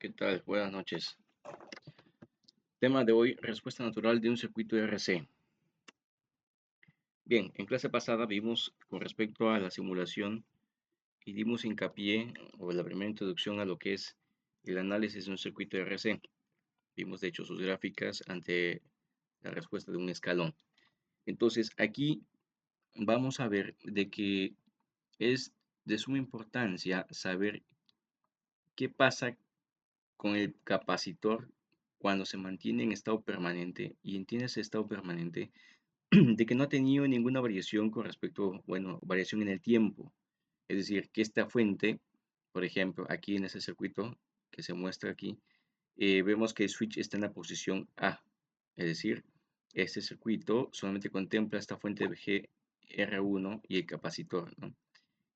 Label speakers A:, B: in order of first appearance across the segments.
A: ¿Qué tal? Buenas noches. Tema de hoy, respuesta natural de un circuito RC. Bien, en clase pasada vimos con respecto a la simulación y dimos hincapié o la primera introducción a lo que es el análisis de un circuito RC. Vimos de hecho sus gráficas ante la respuesta de un escalón. Entonces aquí vamos a ver de que es de suma importancia saber qué pasa con el capacitor cuando se mantiene en estado permanente y entiende ese estado permanente de que no ha tenido ninguna variación con respecto, bueno, variación en el tiempo. Es decir, que esta fuente, por ejemplo, aquí en ese circuito que se muestra aquí, vemos que el switch está en la posición A. Es decir, este circuito solamente contempla esta fuente GR1 y el capacitor, ¿no?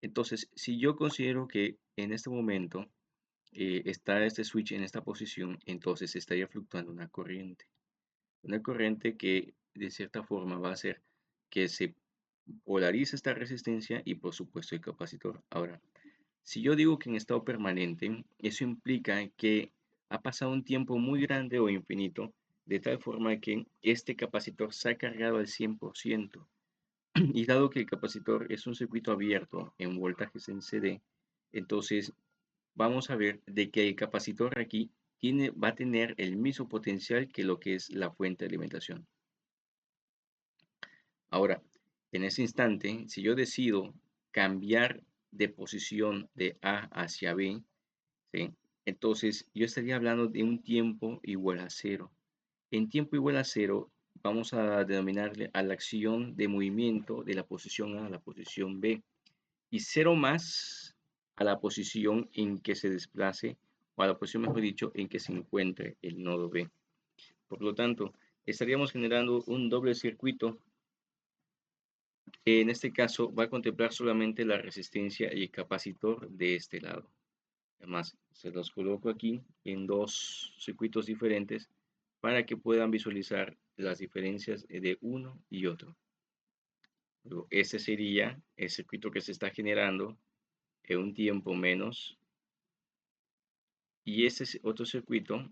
A: Entonces, si yo considero que en este momento está este switch en esta posición, entonces estaría fluctuando una corriente. Una corriente que de cierta forma va a hacer que se polarice esta resistencia y por supuesto el capacitor. Ahora, si yo digo que en estado permanente, eso implica que ha pasado un tiempo muy grande o infinito, de tal forma que este capacitor se ha cargado al 100%. Y dado que el capacitor es un circuito abierto en voltajes en CD, entonces vamos a ver de que el capacitor aquí va a tener el mismo potencial que lo que es la fuente de alimentación. Ahora, en ese instante, si yo decido cambiar de posición de A hacia B, ¿sí? Entonces yo estaría hablando de un tiempo igual a cero. En tiempo igual a cero, vamos a denominarle a la acción de movimiento de la posición A a la posición B. Y cero más a la posición en que se desplace, o a la posición, mejor dicho, en que se encuentre el nodo B. Por lo tanto, estaríamos generando un doble circuito. En este caso va a contemplar solamente la resistencia y el capacitor de este lado. Además, se los coloco aquí en dos circuitos diferentes para que puedan visualizar las diferencias de uno y otro. Luego, este sería el circuito que se está generando en un tiempo menos, y este otro circuito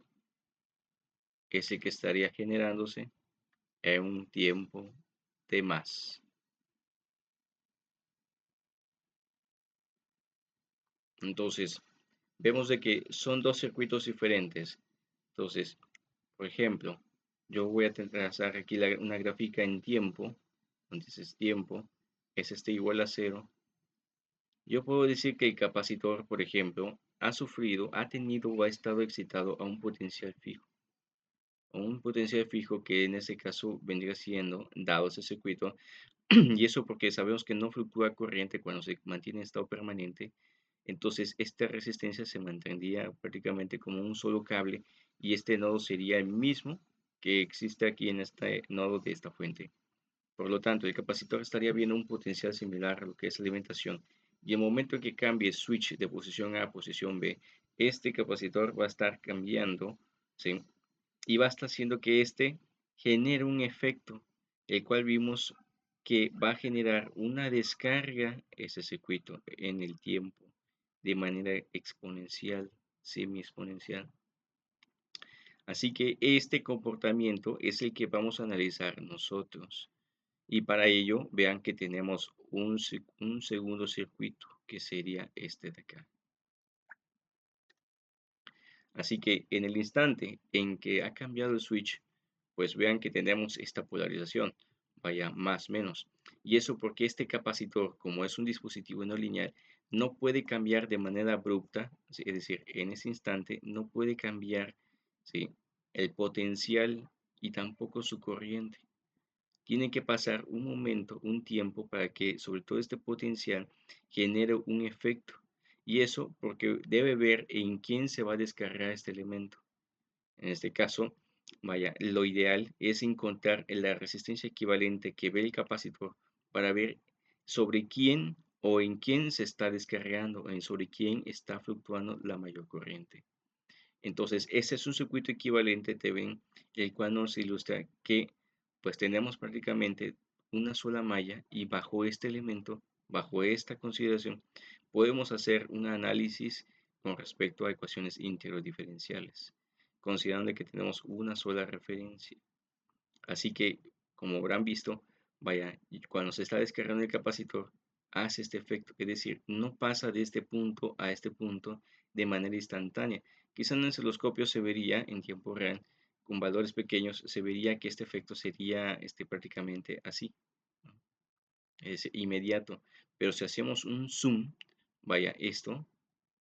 A: es el que estaría generándose en un tiempo de más. Entonces, vemos de que son dos circuitos diferentes. Entonces, por ejemplo, yo voy a trazar aquí una gráfica en tiempo. Entonces, tiempo es este igual a cero. Yo puedo decir que el capacitor, por ejemplo, ha tenido o ha estado excitado a un potencial fijo. A un potencial fijo que en este caso vendría siendo, dado ese circuito, y eso porque sabemos que no fluctúa corriente cuando se mantiene en estado permanente. Entonces esta resistencia se mantendría prácticamente como un solo cable, y este nodo sería el mismo que existe aquí en este nodo de esta fuente. Por lo tanto, el capacitor estaría viendo un potencial similar a lo que es la alimentación, y el momento en que cambie el switch de posición A a posición B, este capacitor va a estar cambiando, ¿sí? Y va a estar haciendo que este genere un efecto, el cual vimos que va a generar una descarga ese circuito en el tiempo de manera exponencial, semi-exponencial. Así que este comportamiento es el que vamos a analizar nosotros. Y para ello, vean que tenemos un segundo circuito, que sería este de acá. Así que en el instante en que ha cambiado el switch, pues vean que tenemos esta polarización, vaya más menos. Y eso porque este capacitor, como es un dispositivo no lineal, no puede cambiar de manera abrupta, es decir, en ese instante no puede cambiar, ¿sí?, el potencial y tampoco su corriente. Tiene que pasar un momento, un tiempo, para que sobre todo este potencial genere un efecto. Y eso porque debe ver en quién se va a descargar este elemento. En este caso, vaya, lo ideal es encontrar la resistencia equivalente que ve el capacitor para ver sobre quién o en quién se está descargando, sobre quién está fluctuando la mayor corriente. Entonces, ese es un circuito equivalente, te ven, el cual nos ilustra que pues tenemos prácticamente una sola malla, y bajo este elemento, bajo esta consideración, podemos hacer un análisis con respecto a ecuaciones íntegro diferenciales, considerando que tenemos una sola referencia. Así que, como habrán visto, vaya, y cuando se está descargando el capacitor, hace este efecto, es decir, no pasa de este punto a este punto de manera instantánea. Quizá en el osciloscopio se vería en tiempo real, con valores pequeños, se vería que este efecto sería prácticamente así, ¿no? Es inmediato. Pero si hacemos un zoom, vaya, esto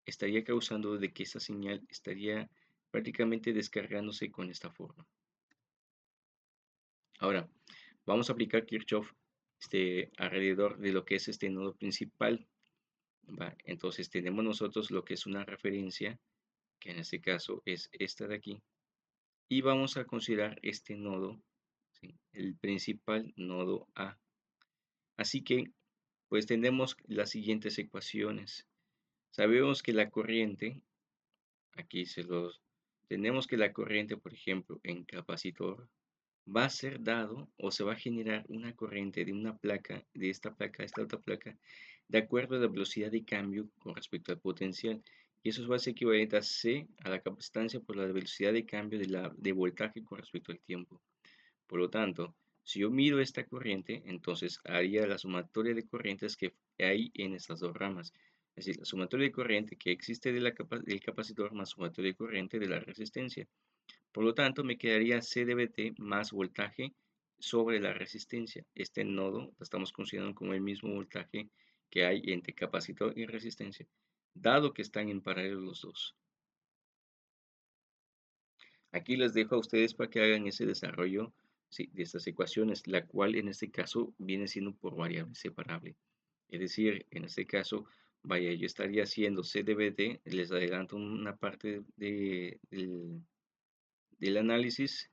A: estaría causando de que esta señal estaría prácticamente descargándose con esta forma. Ahora, vamos a aplicar Kirchhoff alrededor de lo que es este nodo principal, ¿va? Entonces tenemos nosotros lo que es una referencia, que en este caso es esta de aquí, y vamos a considerar este nodo, ¿sí? El principal nodo A. Así que, pues tenemos las siguientes ecuaciones. Sabemos que la corriente, aquí tenemos que la corriente, por ejemplo, en capacitor, va a ser dado o se va a generar una corriente de una placa, de esta placa a esta otra placa, de acuerdo a la velocidad de cambio con respecto al potencial. Y eso va a ser equivalente a C, a la capacitancia por la velocidad de cambio de voltaje con respecto al tiempo. Por lo tanto, si yo mido esta corriente, entonces haría la sumatoria de corrientes que hay en estas dos ramas. Es decir, la sumatoria de corriente que existe del capacitor más sumatoria de corriente de la resistencia. Por lo tanto, me quedaría C de T más voltaje sobre la resistencia. Este nodo lo estamos considerando como el mismo voltaje que hay entre capacitor y resistencia, dado que están en paralelo los dos. Aquí les dejo a ustedes para que hagan ese desarrollo, sí, de estas ecuaciones, la cual en este caso viene siendo por variable separable. Es decir, en este caso, vaya, yo estaría haciendo C de T, les adelanto una parte del análisis.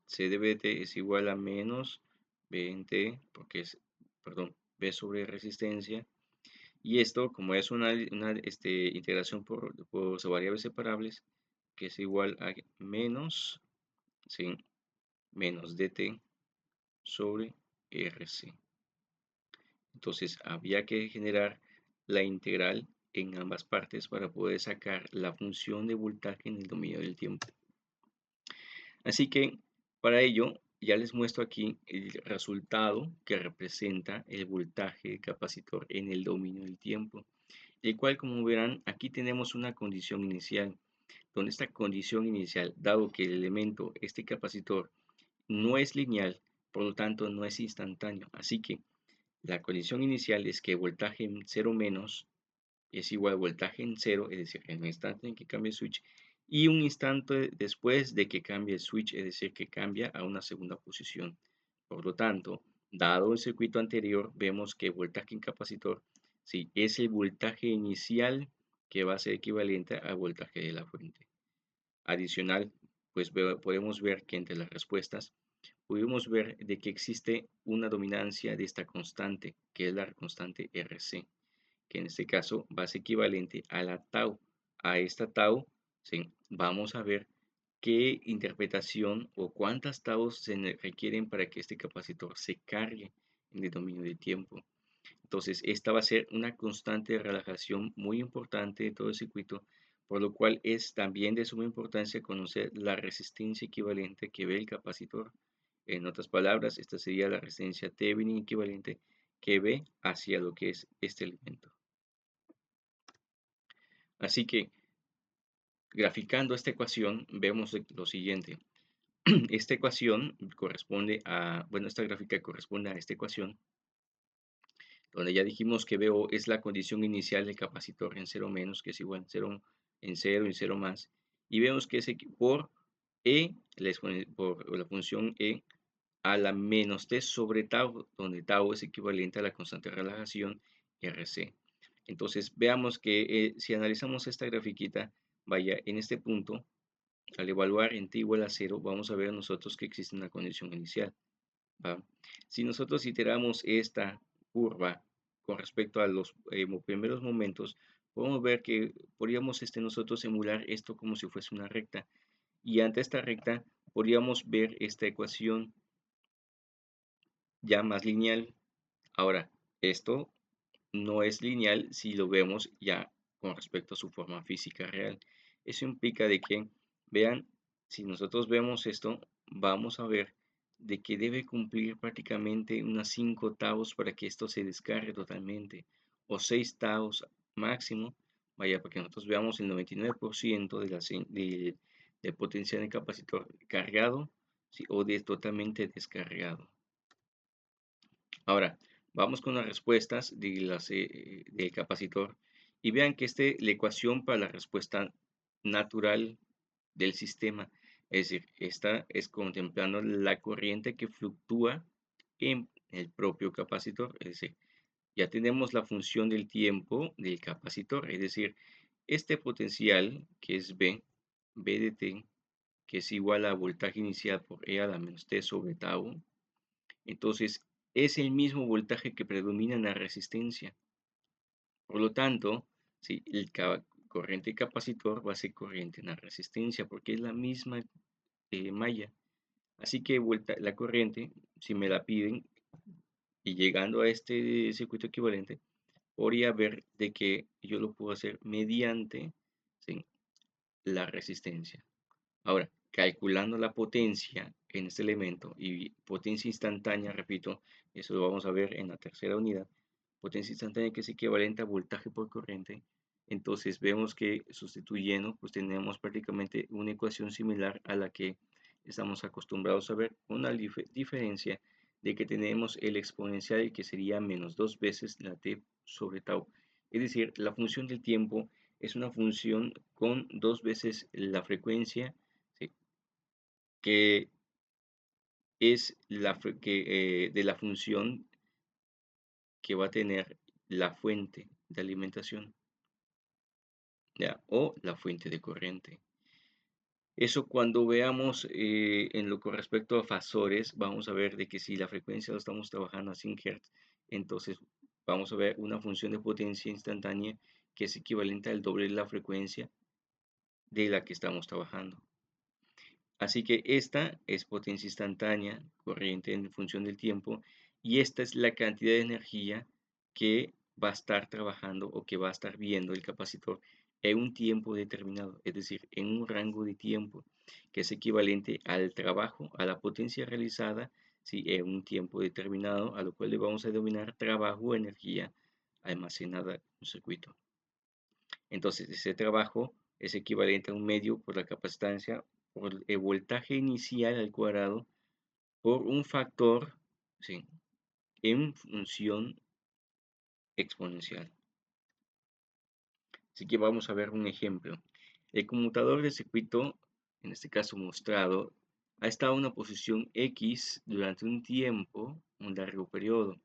A: C de T es igual a menos B en T, porque es, perdón, B sobre resistencia. Y esto, como es una integración por variables separables, que es igual a menos, ¿sí? Menos dt sobre RC. Entonces, había que generar la integral en ambas partes para poder sacar la función de voltaje en el dominio del tiempo. Así que para ello ya les muestro aquí el resultado que representa el voltaje del capacitor en el dominio del tiempo, el cual, como verán, aquí tenemos una condición inicial, donde esta condición inicial, dado que el elemento, este capacitor, no es lineal, por lo tanto no es instantáneo, así que la condición inicial es que voltaje en 0 menos es igual a voltaje en cero, es decir, en el instante en que cambia el switch, y un instante después de que cambie el switch, es decir, que cambia a una segunda posición. Por lo tanto, dado el circuito anterior, vemos que voltaje en capacitor, sí, es el voltaje inicial que va a ser equivalente al voltaje de la fuente. Adicional, pues podemos ver que entre las respuestas, pudimos ver de que existe una dominancia de esta constante, que es la constante RC, que en este caso va a ser equivalente a la tau. A esta tau, ¿sí? Vamos a ver qué interpretación o cuántas tau se requieren para que este capacitor se cargue en el dominio de tiempo. Entonces, esta va a ser una constante de relajación muy importante de todo el circuito, por lo cual es también de suma importancia conocer la resistencia equivalente que ve el capacitor. En otras palabras, esta sería la resistencia Thevenin equivalente que ve hacia lo que es este elemento. Así que, graficando esta ecuación, vemos lo siguiente. Esta ecuación corresponde bueno, esta gráfica corresponde a esta ecuación, donde ya dijimos que BO es la condición inicial del capacitor en 0 menos, que es igual a 0 en 0 y 0 más, y vemos que es por E, por la función E, a la menos t sobre tau, donde tau es equivalente a la constante de relajación RC. Entonces, veamos que si analizamos esta grafiquita, vaya, en este punto, al evaluar en t igual a 0, vamos a ver nosotros que existe una condición inicial, ¿va? Si nosotros iteramos esta curva con respecto a los primeros momentos, podemos ver que podríamos nosotros emular esto como si fuese una recta. Y ante esta recta, podríamos ver esta ecuación ya más lineal. Ahora, esto no es lineal si lo vemos ya con respecto a su forma física real. Eso implica de que, vean, si nosotros vemos esto, vamos a ver de que debe cumplir prácticamente unas 5 taos para que esto se descargue totalmente, o 6 taos máximo, vaya, para que nosotros veamos el 99% del potencial del capacitor cargado, ¿sí? O totalmente descargado. Ahora, vamos con las respuestas del capacitor y vean que la ecuación para la respuesta natural del sistema, es decir, esta es contemplando la corriente que fluctúa en el propio capacitor, es decir, ya tenemos la función del tiempo del capacitor, es decir, este potencial que es B de t, que es igual a voltaje inicial por E a la menos t sobre tau, entonces es el mismo voltaje que predomina en la resistencia. Por lo tanto, si corriente capacitor va a ser corriente en la resistencia porque es la misma malla. Así que la corriente, si me la piden y llegando a este circuito equivalente, podría ver de que yo lo puedo hacer mediante, ¿sí?, la resistencia. Ahora, calculando la potencia en este elemento y potencia instantánea, repito, eso lo vamos a ver en la tercera unidad, potencia instantánea que es equivalente a voltaje por corriente, entonces vemos que sustituyendo, pues tenemos prácticamente una ecuación similar a la que estamos acostumbrados a ver, con la diferencia de que tenemos el exponencial que sería menos 2 veces la t sobre tau. Es decir, la función del tiempo es una función con 2 veces la frecuencia, ¿sí?, que es de la función que va a tener la fuente de alimentación, ¿ya? O la fuente de corriente. Eso cuando veamos en lo con respecto a fasores, vamos a ver de que si la frecuencia lo estamos trabajando a 100 Hz, entonces vamos a ver una función de potencia instantánea que es equivalente al doble de la frecuencia de la que estamos trabajando. Así que esta es potencia instantánea, corriente en función del tiempo, y esta es la cantidad de energía que va a estar trabajando o que va a estar viendo el capacitor en un tiempo determinado, es decir, en un rango de tiempo que es equivalente al trabajo, a la potencia realizada, ¿sí?, en un tiempo determinado, a lo cual le vamos a denominar trabajo o energía almacenada en un circuito. Entonces, ese trabajo es equivalente a un medio por la capacitancia por el voltaje inicial al cuadrado por un factor, ¿sí?, en función exponencial. Así que vamos a ver un ejemplo. El conmutador de circuito, en este caso mostrado, ha estado en una posición X durante un tiempo, un largo periodo.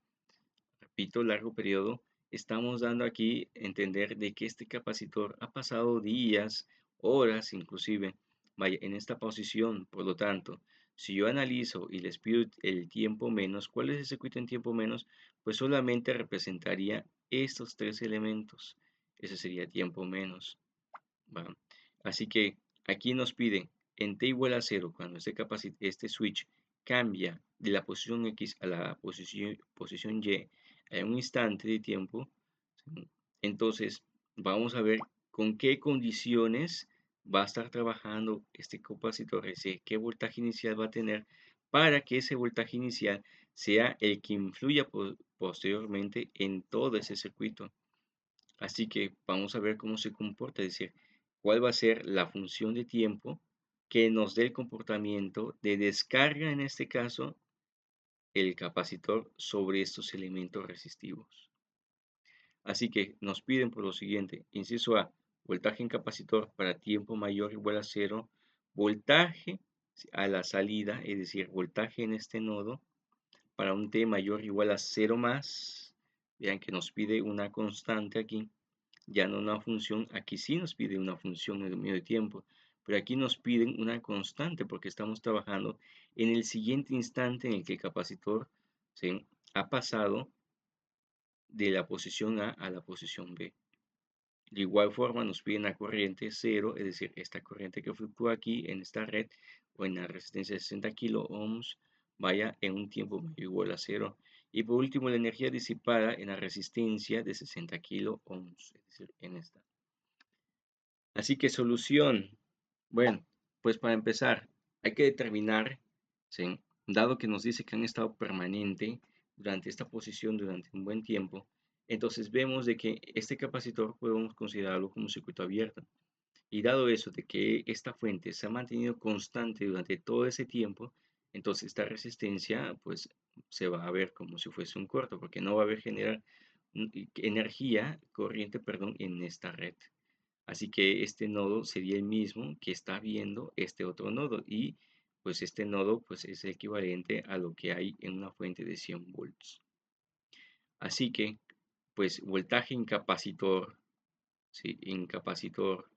A: Repito, largo periodo, estamos dando aquí a entender de que este capacitor ha pasado días, horas inclusive, vaya, en esta posición. Por lo tanto, si yo analizo y les pido el tiempo menos, ¿cuál es el circuito en tiempo menos? Pues solamente representaría estos tres elementos. Ese sería tiempo menos, ¿va? Así que aquí nos pide en t igual a 0, cuando este switch cambia de la posición X a la posición Y en un instante de tiempo, ¿sí?, entonces vamos a ver con qué condiciones va a estar trabajando este capacitor, es decir, qué voltaje inicial va a tener para que ese voltaje inicial sea el que influya posteriormente en todo ese circuito. Así que vamos a ver cómo se comporta, es decir, cuál va a ser la función de tiempo que nos dé el comportamiento de descarga, en este caso, el capacitor sobre estos elementos resistivos. Así que nos piden por lo siguiente, inciso A, voltaje en capacitor para tiempo mayor o igual a 0, voltaje a la salida, es decir, voltaje en este nodo para un t mayor o igual a 0 más. Vean que nos pide una constante aquí, ya no una función. Aquí sí nos pide una función en el medio de tiempo, pero aquí nos piden una constante porque estamos trabajando en el siguiente instante en el que el capacitor se ha pasado de la posición A a la posición B. De igual forma nos piden la corriente 0, es decir, esta corriente que fluctúa aquí en esta red o en la resistencia de 60 kilo ohms vaya en un tiempo mayor o igual a 0. Y por último, la energía disipada en la resistencia de 60 kilo ohms, es decir, en esta. Así que solución. Bueno, pues para empezar, hay que determinar, ¿sí? Dado que nos dice que han estado permanente durante esta posición durante un buen tiempo, entonces vemos de que este capacitor podemos considerarlo como circuito abierto. Y dado eso de que esta fuente se ha mantenido constante durante todo ese tiempo, entonces esta resistencia pues se va a ver como si fuese un corto, porque no va a haber generar energía, corriente, perdón, en esta red. Así que este nodo sería el mismo que está viendo este otro nodo y pues este nodo pues es equivalente a lo que hay en una fuente de 100 volts. Así que pues voltaje en capacitor, ¿sí? En capacitor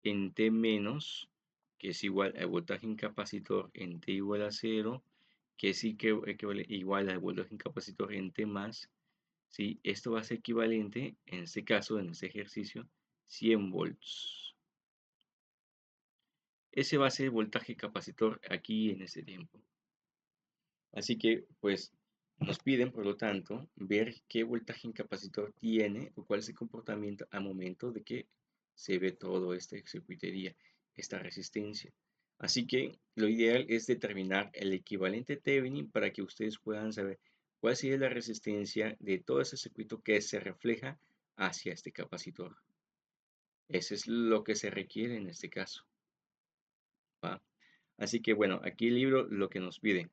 A: en T menos, que es igual al voltaje en capacitor en T igual a 0, que es igual al voltaje en capacitor en T más, ¿sí? Esto va a ser equivalente, en este caso, en este ejercicio, 100 volts. Ese va a ser el voltaje capacitor aquí en este tiempo. Así que, pues, nos piden, por lo tanto, ver qué voltaje en capacitor tiene o cuál es el comportamiento al momento de que se ve todo esta circuitería, esta resistencia. Así que lo ideal es determinar el equivalente Thevenin para que ustedes puedan saber cuál sería la resistencia de todo ese circuito que se refleja hacia este capacitor. Eso es lo que se requiere en este caso, ¿va? Así que bueno, aquí el libro lo que nos pide,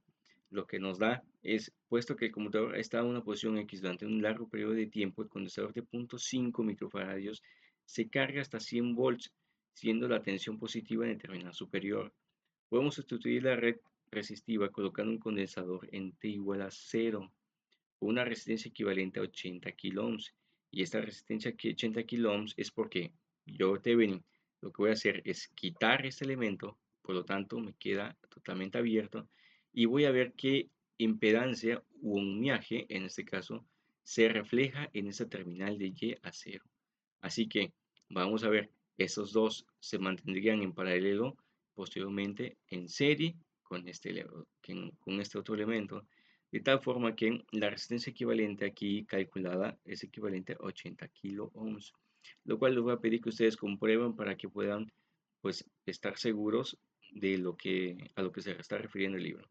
A: lo que nos da es, puesto que el conmutador está en una posición X durante un largo periodo de tiempo, el condensador de 0.5 microfaradios se carga hasta 100 volts, siendo la tensión positiva en el terminal superior. Podemos sustituir la red resistiva colocando un condensador en T igual a 0 con una resistencia equivalente a 80 kiloohms. Y esta resistencia aquí 80 kiloohms es porque yo, Thevenin, lo que voy a hacer es quitar este elemento, por lo tanto me queda totalmente abierto y voy a ver qué impedancia u ohmiaje, en este caso, se refleja en esta terminal de Y a 0. Así que vamos a ver, esos dos se mantendrían en paralelo posteriormente en serie con con este otro elemento, de tal forma que la resistencia equivalente aquí calculada es equivalente a 80 kilo ohms, lo cual les voy a pedir que ustedes comprueben para que puedan pues estar seguros de a lo que se está refiriendo el libro.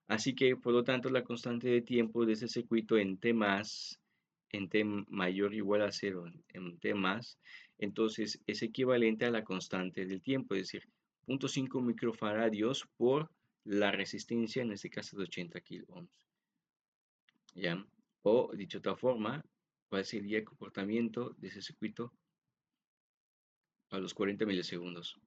A: Así que, por lo tanto, la constante de tiempo de ese circuito en T más, en T mayor o igual a 0, en T más, entonces es equivalente a la constante del tiempo, es decir, 0.5 microfaradios por la resistencia, en este caso de 80 kilo ohms. ¿Ya? O, dicho de otra forma, ¿cuál sería el comportamiento de ese circuito a los 40 milisegundos?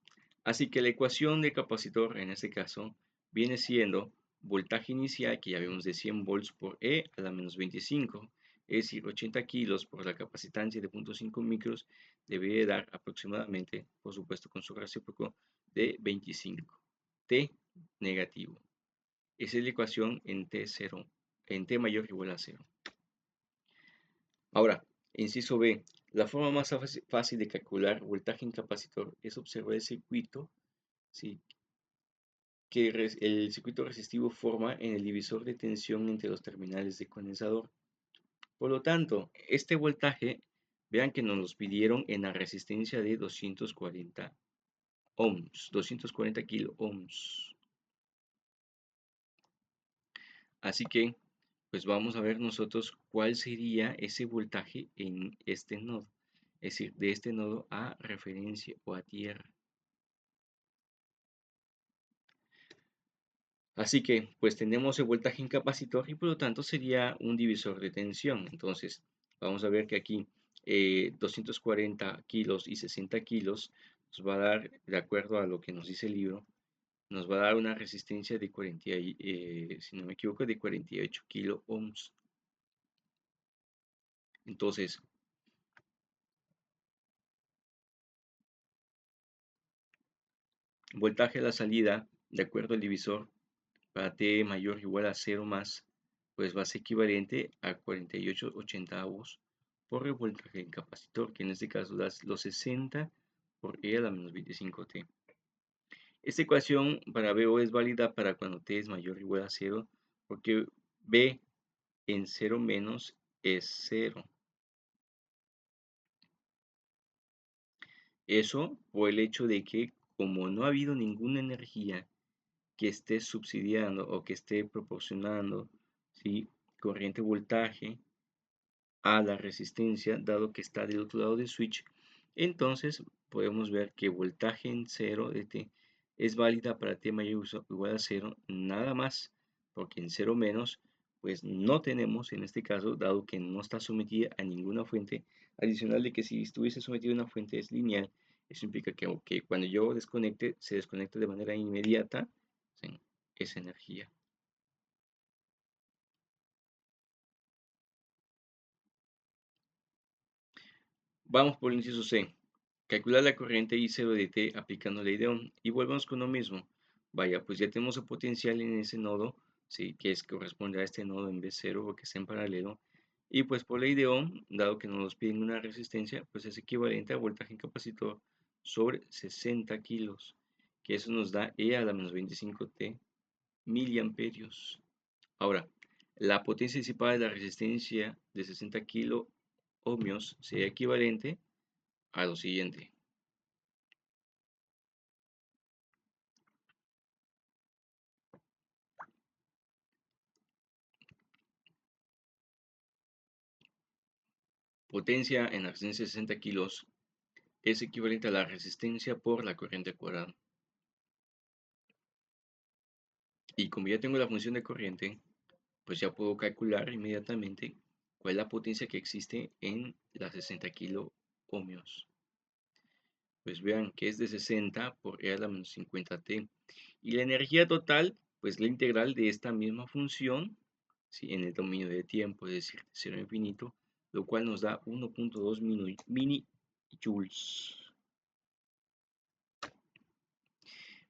A: Así que la ecuación de capacitor en este caso viene siendo voltaje inicial, que ya vimos de 100 volts por E a la menos 25, es decir, 80 kilos por la capacitancia de 0.5 micros, debe dar aproximadamente, por supuesto con su recíproco, de 25. T negativo. Esa es la ecuación en T0, en T mayor o igual a 0. Ahora, inciso B, la forma más fácil de calcular voltaje en capacitor es observar el circuito, ¿sí? Que el circuito resistivo forma en el divisor de tensión entre los terminales de condensador. Por lo tanto, este voltaje, vean que nos los pidieron en la resistencia de 240 ohms, 240 kilo ohms. Así que, pues vamos a ver nosotros cuál sería ese voltaje en este nodo, es decir, de este nodo a referencia o a tierra. Así que, pues tenemos el voltaje en capacitor y por lo tanto sería un divisor de tensión. Entonces, vamos a ver que aquí 240 kilos y 60 kilos nos va a dar, de acuerdo a lo que nos dice el libro, nos va a dar una resistencia de 40, si no me equivoco, de 48 kilo ohms. Entonces, voltaje a la salida, de acuerdo al divisor, para T mayor o igual a 0 más, pues va a ser equivalente a 48 octavos por el voltaje del capacitor, que en este caso da los 60 por E a la menos 25T. Esta ecuación para BO es válida para cuando T es mayor o igual a 0, porque B en 0 menos es 0. Eso por el hecho de que como no ha habido ninguna energía que esté subsidiando o que esté proporcionando, ¿sí?, corriente voltaje a la resistencia, dado que está del otro lado del switch, entonces podemos ver que voltaje en cero de T es válida para T mayor o igual a cero, nada más, porque en cero menos, pues no tenemos en este caso, dado que no está sometida a ninguna fuente, adicional de que si estuviese sometida a una fuente es lineal, eso implica que aunque cuando yo desconecte, se desconecta de manera inmediata, ¿sí?, esa energía. Vamos por el inciso C. Calcular la corriente I0 de T aplicando ley de Ohm. Y volvemos con lo mismo. Vaya, pues ya tenemos el potencial en ese nodo, ¿sí?, que corresponde a este nodo en B0 porque está en paralelo. Y pues por ley de Ohm, dado que nos piden una resistencia, pues es equivalente a voltaje en capacitor sobre 60 kilos, que eso nos da E a la menos 25T miliamperios. Ahora, la potencia disipada de la resistencia de 60 kilo ohmios sería equivalente a lo siguiente. Potencia en la resistencia de 60 kilos es equivalente a la resistencia por la corriente al cuadrado. Y como ya tengo la función de corriente, pues ya puedo calcular inmediatamente cuál es la potencia que existe en las 60 kilo ohmios. Pues vean que es de 60 por E a la menos 50T. Y la energía total, pues la integral de esta misma función, ¿sí?, en el dominio de tiempo, es decir, de 0 a infinito, lo cual nos da 1.2 mini joules.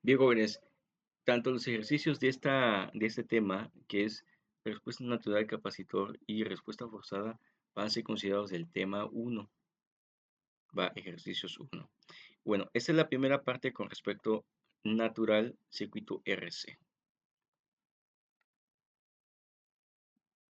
A: Bien, jóvenes, tanto los ejercicios de este tema, que es respuesta natural capacitor y respuesta forzada, van a ser considerados del tema 1, va, ejercicios 1. Bueno, esta es la primera parte con respecto natural circuito RC.